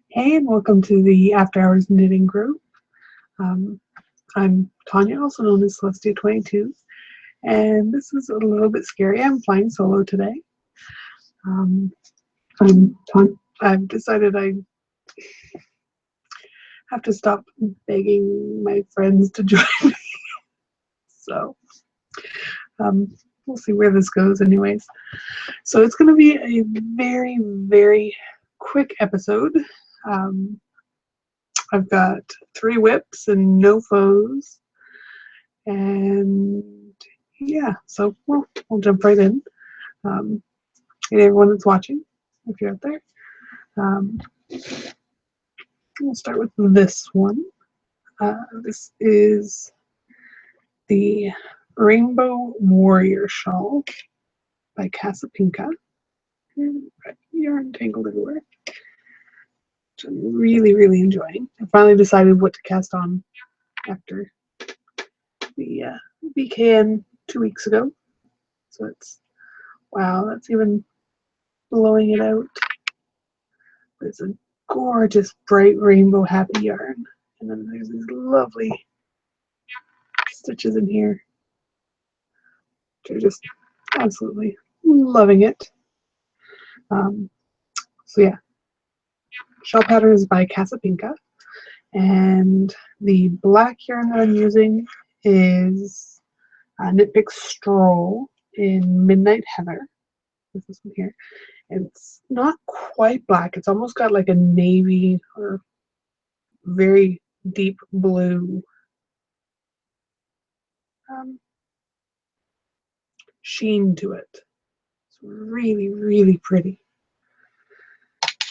Hey, and welcome to the After Hours Knitting Group. Um, I'm Tanya, also known as Celestia22, and this is a little bit scary. I'm flying solo today. Um, I've decided I have to stop begging my friends to join me, so um, we'll see where this goes anyways. So it's going to be a very, very quick episode. Um, I've got 3 whips and no foes. And yeah, so we'll jump right in. Um, and everyone that's watching, if you're out there, um, we'll start with this one. This is the Rainbow Warrior Shawl by Casapinka. Yarn tangled everywhere. Which I'm really, really enjoying. I finally decided what to cast on after the BKN 2 weeks ago. So it's, wow, that's even blowing it out. It's a gorgeous bright rainbow happy yarn. And then there's these lovely stitches in here. Which are just absolutely loving it. So yeah, shell pattern is by Casapinka. And the black yarn that I'm using is Knit Pick Stroll in Midnight Heather. This one here. It's not quite black. It's almost got like a navy or very deep blue sheen to it. It's really, really pretty.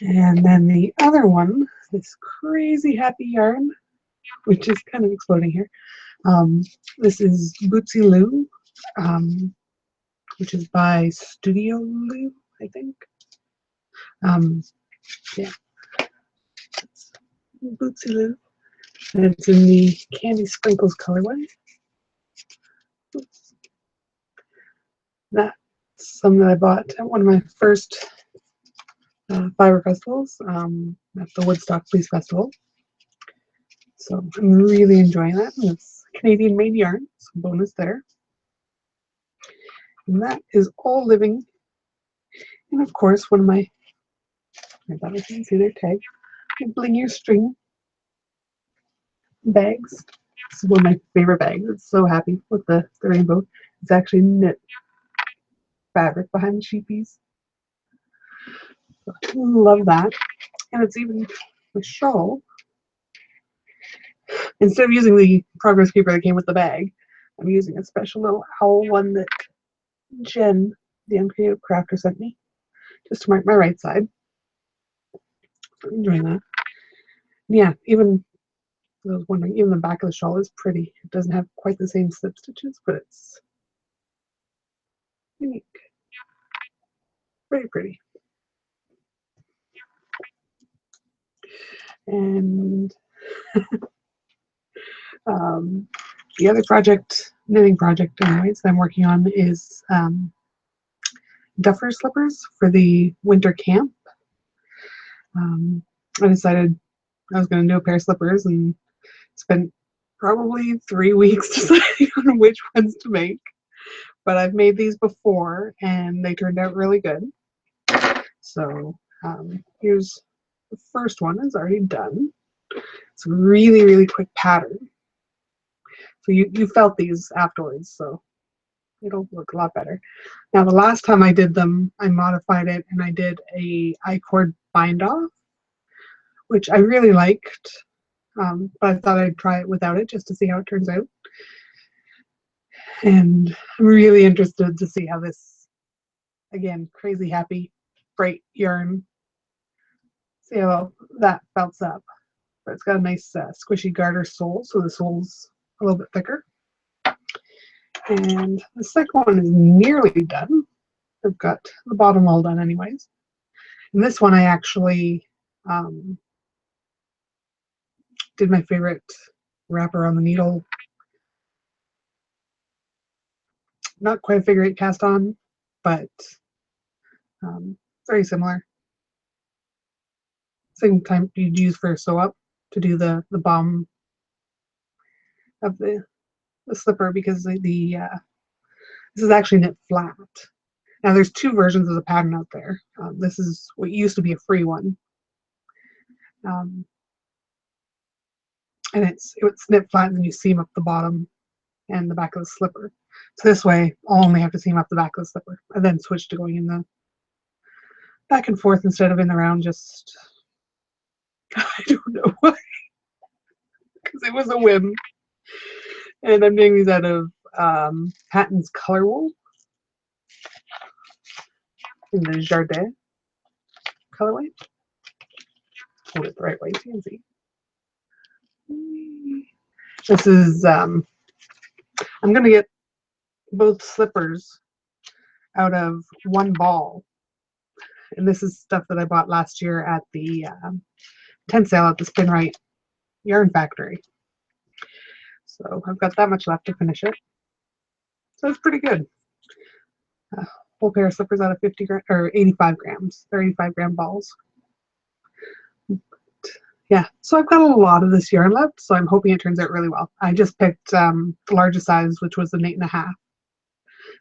And then the other one, this crazy happy yarn, which is kind of exploding here. This is Bootsy Lou, which is by Studio Lou, I think. Yeah, Bootsy Lou. And it's in the Candy Sprinkles colorway. Oops. That's some that I bought at one of my first fiber festivals, at the Woodstock Fleece Festival. So I'm really enjoying that. And it's Canadian made yarn, so bonus there. And that is all living. And of course, one of my, I thought I can see their tag, Bling Your String bags. This is one of my favorite bags. It's so happy with the rainbow. It's actually knit fabric behind the sheet piece. So I love that. And it's even the shawl. Instead of using the progress paper that came with the bag, I'm using a special little owl one that Jen, the uncreative crafter, sent me just to mark my right side. So I'm enjoying that. Yeah, even I was wondering, even the back of the shawl is pretty. It doesn't have quite the same slip stitches, but it's unique. Very pretty. And the other project, knitting project anyways, that I'm working on is duffer slippers for the winter camp. I decided I was going to do a pair of slippers and spent probably 3 weeks deciding on which ones to make. But I've made these before and they turned out really good. So here's the first one is already done. It's a really, really quick pattern. So you felt these afterwards, so it'll look a lot better. Now the last time I did them, I modified it and I did a I-cord bind off, which I really liked, but I thought I'd try it without it just to see how it turns out. And I'm really interested to see how this, again, crazy happy, bright yarn, see how that belts up. But it's got a nice squishy garter sole, so the sole's a little bit thicker. And the second one is nearly done. I've got the bottom all done anyways. And this one I actually did my favorite wrapper on the needle. Not quite a figure eight cast on, but very similar. same time you'd use for sew up to do the bottom of the slipper, because this is actually knit flat. Now there's two versions of the pattern out there. This is what used to be a free one, and it's knit flat, and then you seam up the bottom and the back of the slipper. So this way, I'll only have to seam up the back of the slipper, and then switch to going in the back and forth instead of in the round. Just I don't know why, because it was a whim. And I'm doing these out of Patton's Color Wool in the Jardin colorway. Hold it the right way so you can see. This is, I'm going to get both slippers out of one ball. And this is stuff that I bought last year at the tent sale at the Spin Right Yarn Factory. So I've got that much left to finish it. So it's pretty good. Whole pair of slippers out of 50 or 85 grams. They're 85-gram balls. Yeah, so I've got a lot of this yarn left, so I'm hoping it turns out really well. I just picked the largest size, which was an 8.5,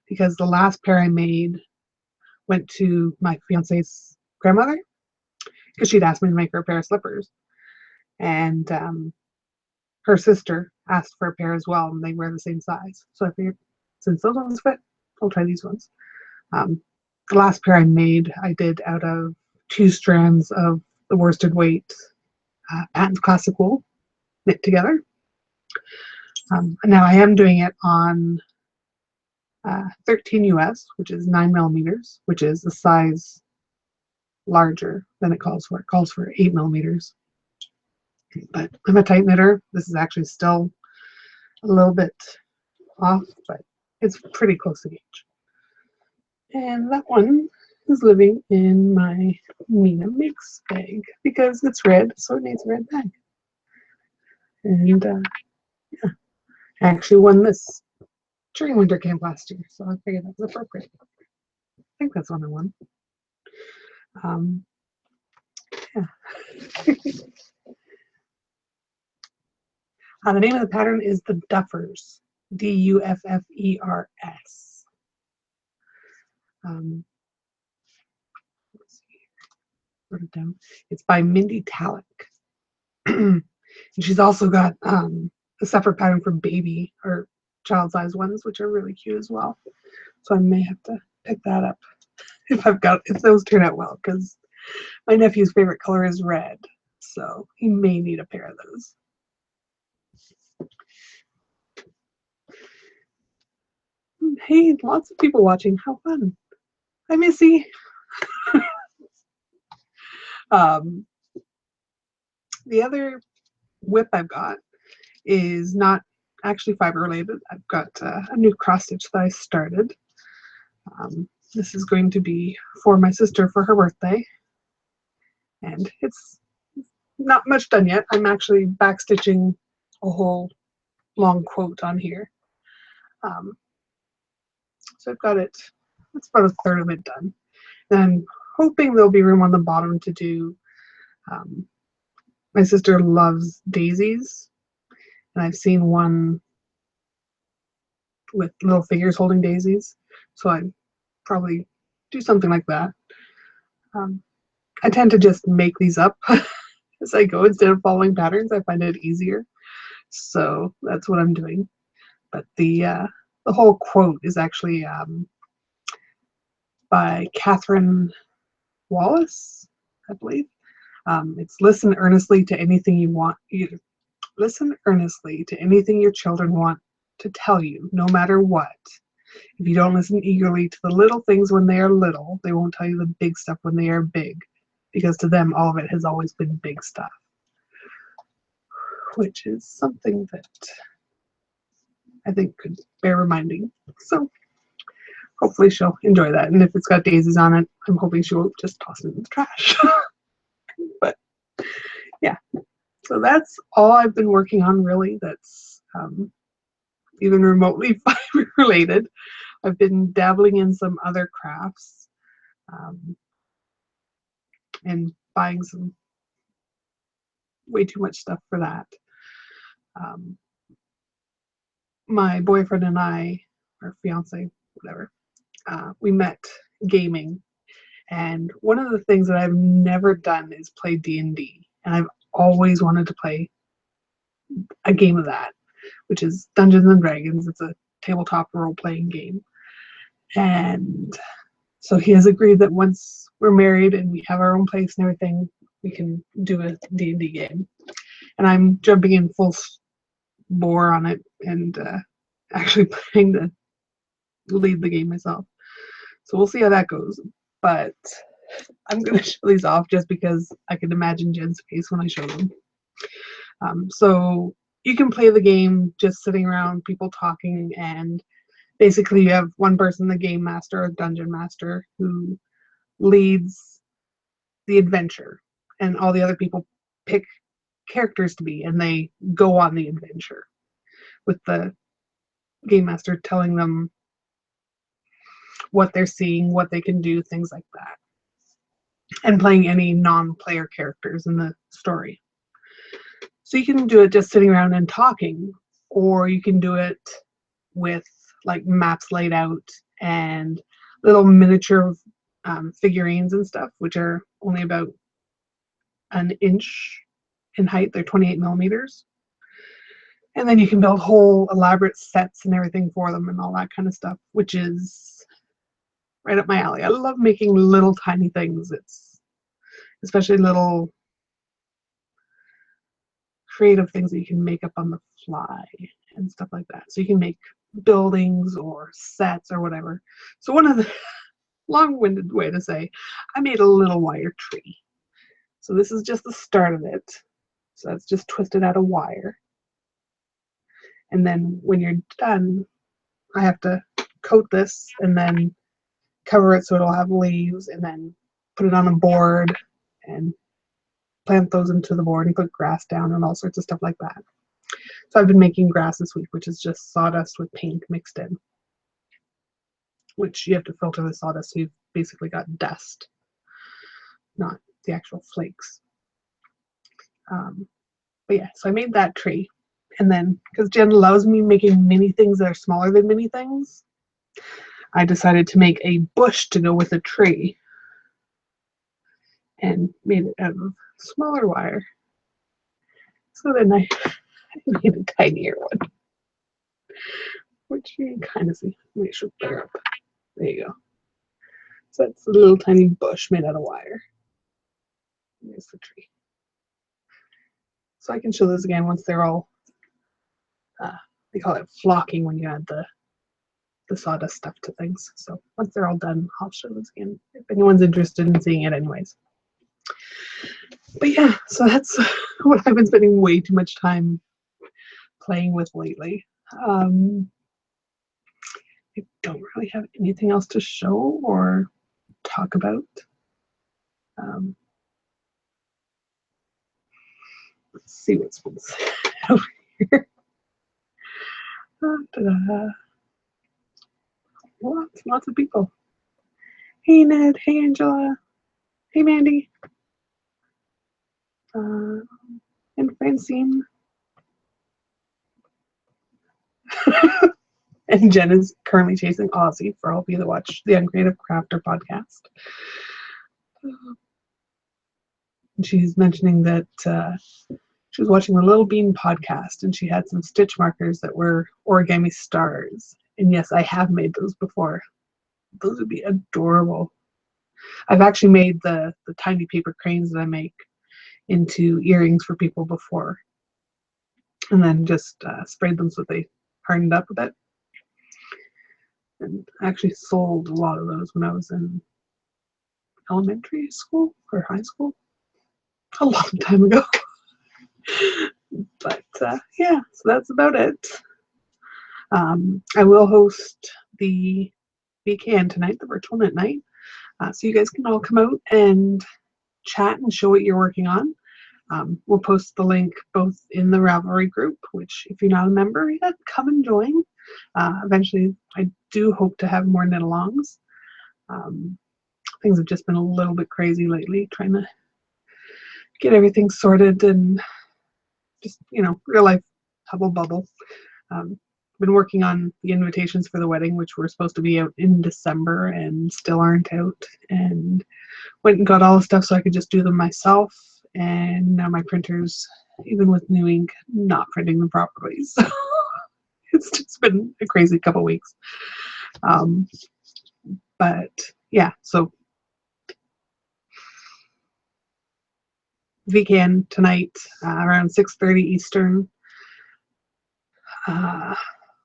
because the last pair I made went to my fiance's grandmother, because she'd asked me to make her a pair of slippers, and her sister asked for a pair as well, and they wear the same size. So I figured, since those ones fit, I'll try these ones. The last pair I made, I did out of 2 strands of the worsted weight Patton's Classic Wool knit together. Now I am doing it on 13 US, which is 9 millimeters, which is a size larger than it calls for. It calls for 8 millimeters. But I'm a tight knitter. This is actually still a little bit off, but it's pretty close to gauge. And that one is living in my Mina Mix bag because it's red, so it needs a red bag. And yeah, I actually won this during winter camp last year, so I figured that was appropriate. I think that's one I won. Yeah. The name of the pattern is the Duffers, Duffers. Let's see, wrote it down. It's by Mindy Talek. And she's also got a separate pattern for baby or child size ones, which are really cute as well. So I may have to pick that up if those turn out well, because my nephew's favorite color is red, so he may need a pair of those. Hey, lots of people watching. How fun. Hi, Missy. The other whip I've got is not actually fiber related. I've got a new cross stitch that I started. This is going to be for my sister for her birthday, and it's not much done yet. I'm actually backstitching a whole long quote on here. So I've got it, it's about a third of it done. And I'm hoping there'll be room on the bottom to do, my sister loves daisies, and I've seen one with little figures holding daisies, so I'd probably do something like that. I tend to just make these up as I go instead of following patterns. I find it easier, so that's what I'm doing. But the whole quote is actually by Catherine Wallace, I believe. It's listen earnestly to anything you want. Listen earnestly to anything your children want to tell you, no matter what. If you don't listen eagerly to the little things when they are little, they won't tell you the big stuff when they are big, because to them all of it has always been big stuff, which is something that I think could bear reminding. So hopefully she'll enjoy that, and if it's got daisies on it, I'm hoping she won't just toss it in the trash. But yeah, so that's all I've been working on, really, that's even remotely fiber related. I've been dabbling in some other crafts and buying some way too much stuff for that. My boyfriend and I, or fiance, whatever, we met gaming, and one of the things that I've never done is play D&D, and I've always wanted to play a game of that, which is Dungeons and Dragons. It's a tabletop role-playing game, and so he has agreed that once we're married and we have our own place and everything, we can do a D&D game, and I'm jumping in full bore on it and actually playing the lead the game myself. So we'll see how that goes. But I'm going to show these off just because I can imagine Jen's face when I show them. So you can play the game just sitting around, people talking, and basically you have one person, the game master or dungeon master, who leads the adventure, and all the other people pick characters to be, and they go on the adventure with the game master telling them what they're seeing, what they can do, things like that, and playing any non-player characters in the story. So you can do it just sitting around and talking, or you can do it with like maps laid out and little miniature figurines and stuff, which are only about an inch in height. They're 28 millimeters. And then you can build whole elaborate sets and everything for them and all that kind of stuff, which is right up my alley. I love making little tiny things. It's especially little creative things that you can make up on the fly and stuff like that. So you can make buildings or sets or whatever. So one of the long-winded way to say, I made a little wire tree. So this is just the start of it. So that's just twisted out of wire. And then when you're done, I have to coat this and then cover it so it'll have leaves, and then put it on a board and plant those into the board and put grass down and all sorts of stuff like that. So I've been making grass this week, which is just sawdust with paint mixed in, which you have to filter the sawdust, so you've basically got dust, not the actual flakes. But yeah, so I made that tree. And then, because Jen loves me making mini things that are smaller than mini things, I decided to make a bush to go with a tree and made it out of smaller wire. So then I made a tinier one, which you can kind of see. Make sure they're up. There you go. So that's a little tiny bush made out of wire. There's the tree. So I can show this again once they're all, they call it flocking when you add the sawdust stuff to things. So once they're all done, I'll show this again if anyone's interested in seeing it anyways. But yeah, so that's what I've been spending way too much time playing with lately. I don't really have anything else to show or talk about. Let's see what's been said over here. Lots of people. Hey Ned, hey Angela, hey Mandy, and Francine. And Jen is currently chasing Ozzy, for all of you that watch the Uncreative Crafter podcast. She's mentioning that she was watching the Little Bean podcast and she had some stitch markers that were origami stars. And yes, I have made those before. Those would be adorable. I've actually made the tiny paper cranes that I make into earrings for people before, and then just sprayed them so they hardened up a bit. And I actually sold a lot of those when I was in elementary school or high school, a long time ago. But yeah, so that's about it. I will host the VKN tonight, the virtual knit night, so you guys can all come out and chat and show what you're working on. We'll post the link both in the Ravelry group, which if you're not a member yet, come and join. Eventually, I do hope to have more knit-alongs. Things have just been a little bit crazy lately, trying to get everything sorted and just, real life hubble bubble. Been working on the invitations for the wedding, which were supposed to be out in December and still aren't out, and went and got all the stuff so I could just do them myself. And now my printer's, even with new ink, not printing them properly. So it's just been a crazy couple weeks. But yeah, so weekend tonight around 6:30 Eastern.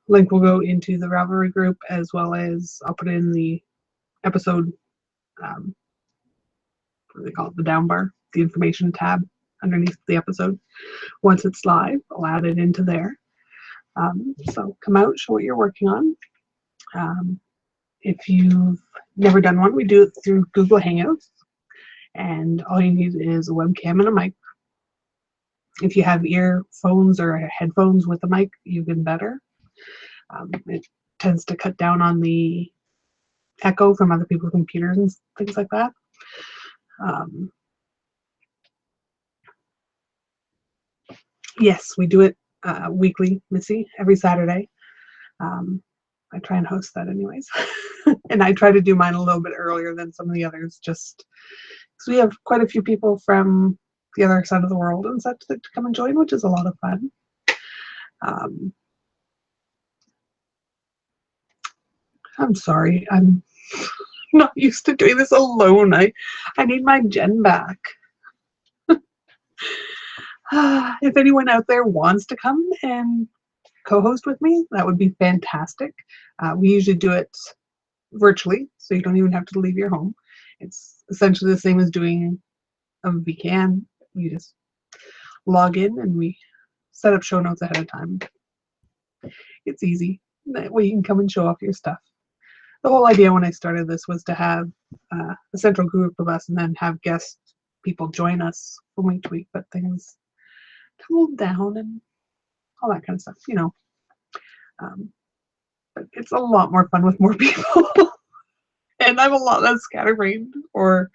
Link will go into the Ravelry group, as well as I'll put in the episode, what do they call it, the down bar, the information tab underneath the episode. Once it's live, I'll add it into there. So come out, show what you're working on. If you've never done one, we do it through Google Hangouts, and all you need is a webcam and a mic. If you have earphones or headphones with a mic, even better. It tends to cut down on the echo from other people's computers and things like that. Yes, we do it weekly, Missy, every Saturday. I try and host that anyways. And I try to do mine a little bit earlier than some of the others, just because we have quite a few people from the other side of the world and such that come and join, which is a lot of fun. I'm sorry, I'm not used to doing this alone. I need my Jen back. If anyone out there wants to come and co-host with me, that would be fantastic. We usually do it virtually, so you don't even have to leave your home. It's essentially the same as doing a VCAN. You just log in and we set up show notes ahead of time. It's easy. That way you can come and show off your stuff. The whole idea when I started this was to have a central group of us and then have guest people join us from week to week, but things tumbled down and all that kind of stuff, but it's a lot more fun with more people. And I'm a lot less scatterbrained, or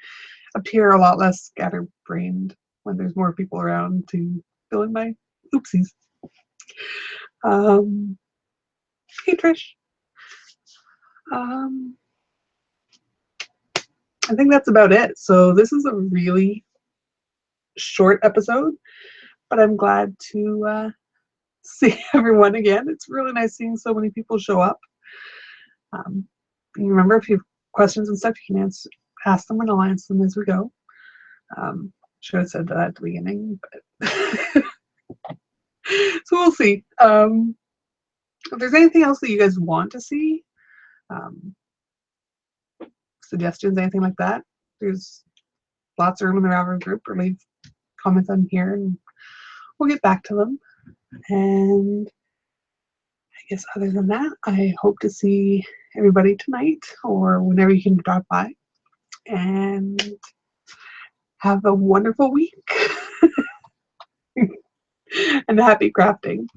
appear a lot less scatterbrained when there's more people around to fill in my oopsies. Hey Trish. I think that's about it. So this is a really short episode, but I'm glad to see everyone again. It's really nice seeing so many people show up. You remember, if you have questions and stuff, you can ask them, and I'll answer them as we go. Should have said that at the beginning, but so we'll see. If there's anything else that you guys want to see, suggestions, anything like that, there's lots of room in the Ravelry group, or leave comments on here and we'll get back to them. And I guess other than that, I hope to see everybody tonight or whenever you can drop by, and have a wonderful week and happy crafting.